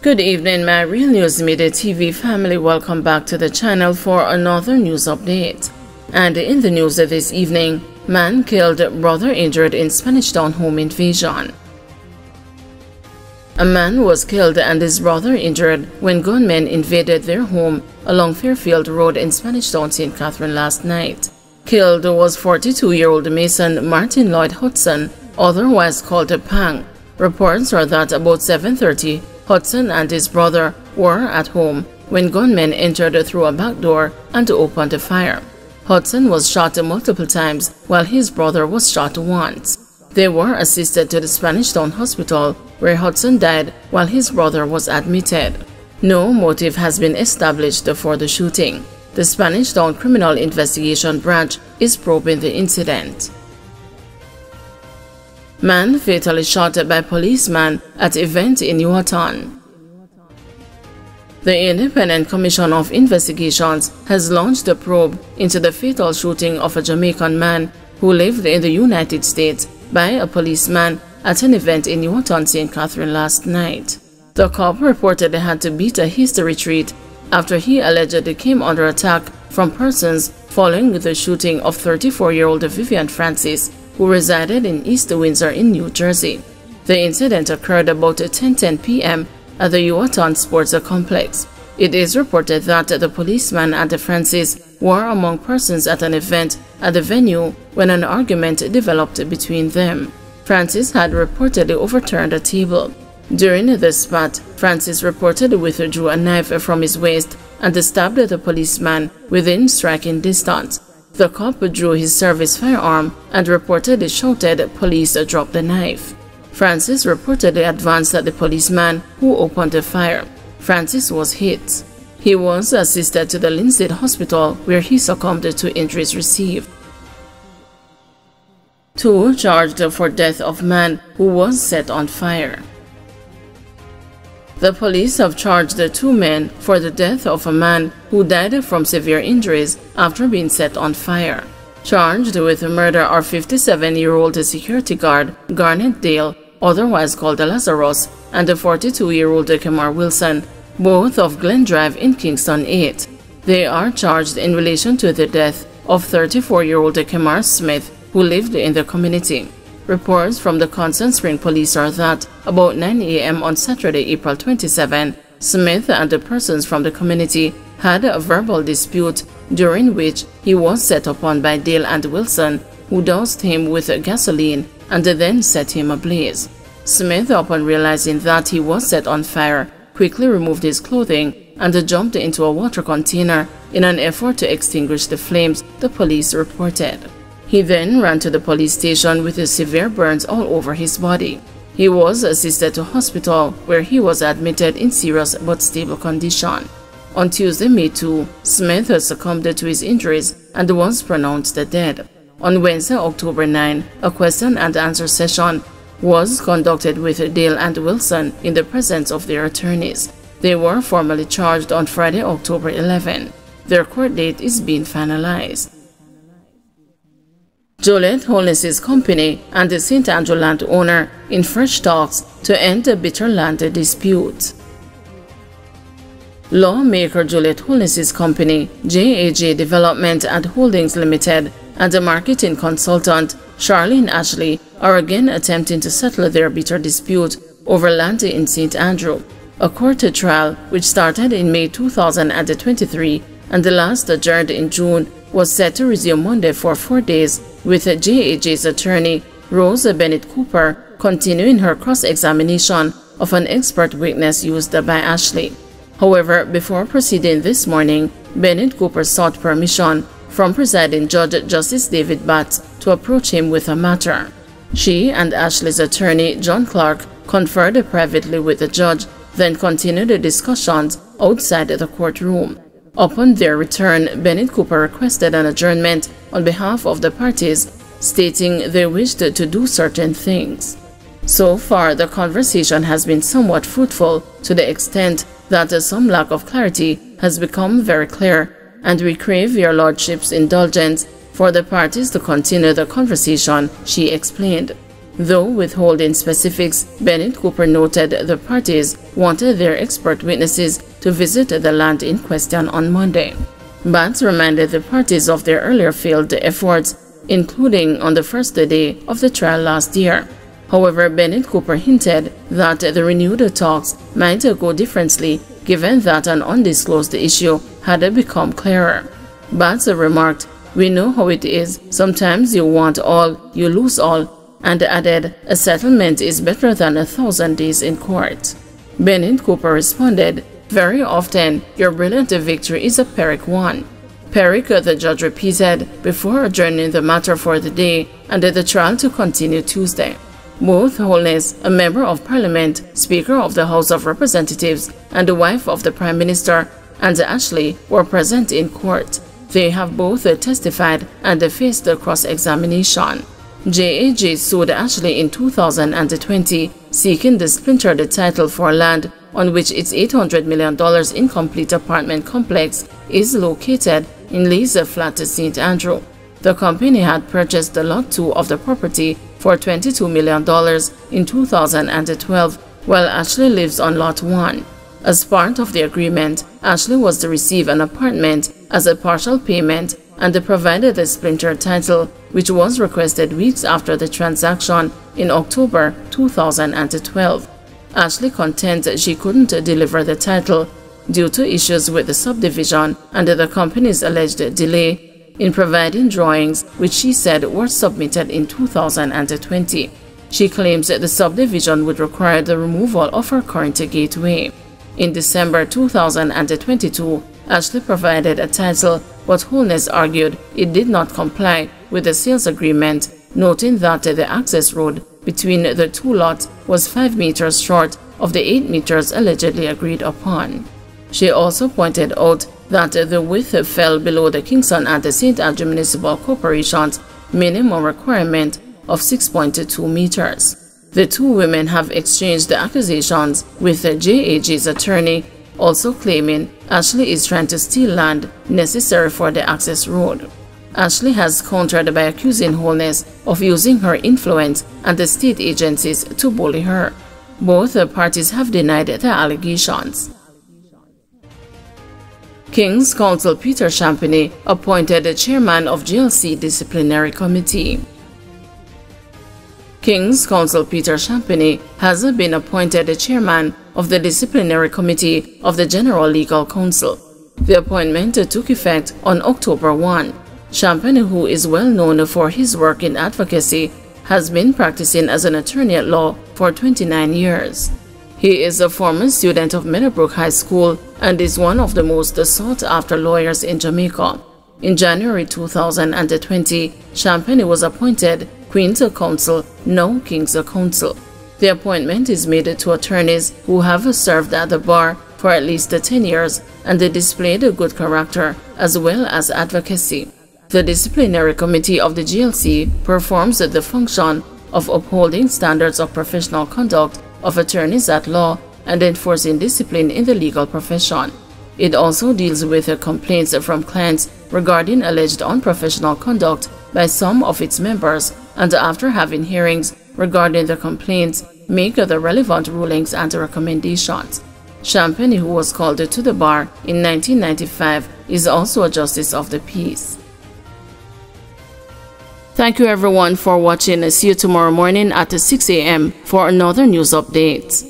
Good evening, my Real News Midday TV family. Welcome back to the channel for another news update. And in the news of this evening, man killed, brother injured in Spanish Town home invasion. A man was killed and his brother injured when gunmen invaded their home along Fairfield Road in Spanish Town, St. Catherine last night. Killed was 42-year-old Mason Martin Lloyd Hudson, otherwise called Pang. Reports are that about 7:30, Hudson and his brother were at home when gunmen entered through a back door and opened fire. Hudson was shot multiple times while his brother was shot once. They were assisted to the Spanish Town Hospital where Hudson died while his brother was admitted. No motive has been established for the shooting. The Spanish Town Criminal Investigation Branch is probing the incident. Man fatally shot by policeman at event in Yuatan. The Independent Commission of Investigations has launched a probe into the fatal shooting of a Jamaican man who lived in the United States by a policeman at an event in Yuatan, St. Catherine last night. The cop reportedly had to beat a hasty retreat after he allegedly came under attack from persons following the shooting of 34-year-old Vivian Francis, who resided in East Windsor in New Jersey. The incident occurred about 10:10 p.m. at the Yuatan Sports Complex. It is reported that the policeman and Francis were among persons at an event at the venue when an argument developed between them. Francis had reportedly overturned a table. During the spat, Francis reportedly withdrew a knife from his waist and stabbed the policeman within striking distance. The cop drew his service firearm and reportedly shouted, "Police, drop the knife." Francis reportedly advanced at the policeman who opened the fire. Francis was hit. He was assisted to the Linstead Hospital where he succumbed to injuries received. Two charged for death of man who was set on fire. The police have charged the two men for the death of a man who died from severe injuries after being set on fire. Charged with the murder are 57-year-old security guard Garnet Dale, otherwise called Lazarus, and the 42-year-old Kemar Wilson, both of Glen Drive in Kingston 8. They are charged in relation to the death of 34-year-old Kemar Smith, who lived in the community. Reports from the Constant Spring Police are that about 9 a.m. on Saturday, April 27, Smith and the persons from the community had a verbal dispute during which he was set upon by Dale and Wilson, who doused him with gasoline and then set him ablaze. Smith, upon realizing that he was set on fire, quickly removed his clothing and jumped into a water container in an effort to extinguish the flames, the police reported. He then ran to the police station with severe burns all over his body. He was assisted to hospital where he was admitted in serious but stable condition. On Tuesday, May 2, Smith succumbed to his injuries and was pronounced dead. On Wednesday, October 9, a question and answer session was conducted with Dale and Wilson in the presence of their attorneys. They were formally charged on Friday, October 11. Their court date is being finalized. Joliet Holness's company and the St. Andrew landowner in fresh talks to end the bitter land dispute. Lawmaker Joliet Holness's company, JAJ Development and Holdings Limited, and the marketing consultant, Charlene Ashley, are again attempting to settle their bitter dispute over land in St. Andrew. A court trial, which started in May 2023 and the last adjourned in June, was set to resume Monday for 4 days, with JAJ's attorney, Rose Bennett Cooper, continuing her cross-examination of an expert witness used by Ashley. However, before proceeding this morning, Bennett Cooper sought permission from presiding Judge Justice David Batts to approach him with a matter. She and Ashley's attorney, John Clark, conferred privately with the judge, then continued the discussions outside the courtroom. Upon their return, Bennett Cooper requested an adjournment on behalf of the parties, stating they wished to do certain things. So far, the conversation has been somewhat fruitful to the extent that some lack of clarity has become very clear, and we crave your lordship's indulgence for the parties to continue the conversation, she explained. Though withholding specifics, Bennett Cooper noted the parties wanted their expert witnesses to visit the land in question on Monday. Batts reminded the parties of their earlier failed efforts, including on the first day of the trial last year. However, Bennett Cooper hinted that the renewed talks might go differently given that an undisclosed issue had become clearer. Batts remarked, "We know how it is. Sometimes you want all, you lose all," and added, "A settlement is better than 1,000 days in court." Bennett Cooper responded, "Very often, your brilliant victory is a Pyrrhic one." Pyrrhic, the judge repeated, before adjourning the matter for the day and the trial to continue Tuesday. Both Holness, a member of Parliament, Speaker of the House of Representatives, and the wife of the Prime Minister, and Ashley were present in court. They have both testified and faced cross-examination. JAG sued Ashley in 2020, seeking the splintered title for land on which its $800 million incomplete apartment complex is located in Lee's Flat, St. Andrew. The company had purchased Lot 2 of the property for $22 million in 2012, while Ashley lives on Lot 1. As part of the agreement, Ashley was to receive an apartment as a partial payment and provided the splinter title, which was requested weeks after the transaction in October 2012. Ashley contends she couldn't deliver the title due to issues with the subdivision and the company's alleged delay in providing drawings, which she said were submitted in 2020. She claims that the subdivision would require the removal of her current gateway. In December 2022, Ashley provided a title, but Holness argued it did not comply with the sales agreement, noting that the access road between the two lots was 5 meters short of the 8 meters allegedly agreed upon. She also pointed out that the width fell below the Kingston and the St. Andrew Municipal Corporation's minimum requirement of 6.2 meters. The two women have exchanged accusations with JAG's attorney, also claiming Ashley is trying to steal land necessary for the access road. Ashley has countered by accusing Holness of using her influence and the state agencies to bully her. Both parties have denied the allegations. King's Counsel Peter Champagny appointed the chairman of GLC Disciplinary Committee. King's Counsel Peter Champagny has been appointed the chairman of the Disciplinary Committee of the General Legal Counsel. The appointment took effect on October 1. Champagny, who is well known for his work in advocacy, has been practicing as an attorney at law for 29 years. He is a former student of Meadowbrook High School and is one of the most sought-after lawyers in Jamaica. In January 2020, Champagny was appointed Queen's Counsel, now King's Counsel. The appointment is made to attorneys who have served at the bar for at least 10 years and they displayed a good character as well as advocacy. The Disciplinary Committee of the GLC performs the function of upholding standards of professional conduct of attorneys at law and enforcing discipline in the legal profession. It also deals with complaints from clients regarding alleged unprofessional conduct by some of its members, and after having hearings regarding the complaints, make the relevant rulings and recommendations. Champagny, who was called to the bar in 1995, is also a Justice of the Peace. Thank you everyone for watching. See you tomorrow morning at 6 a.m. for another news update.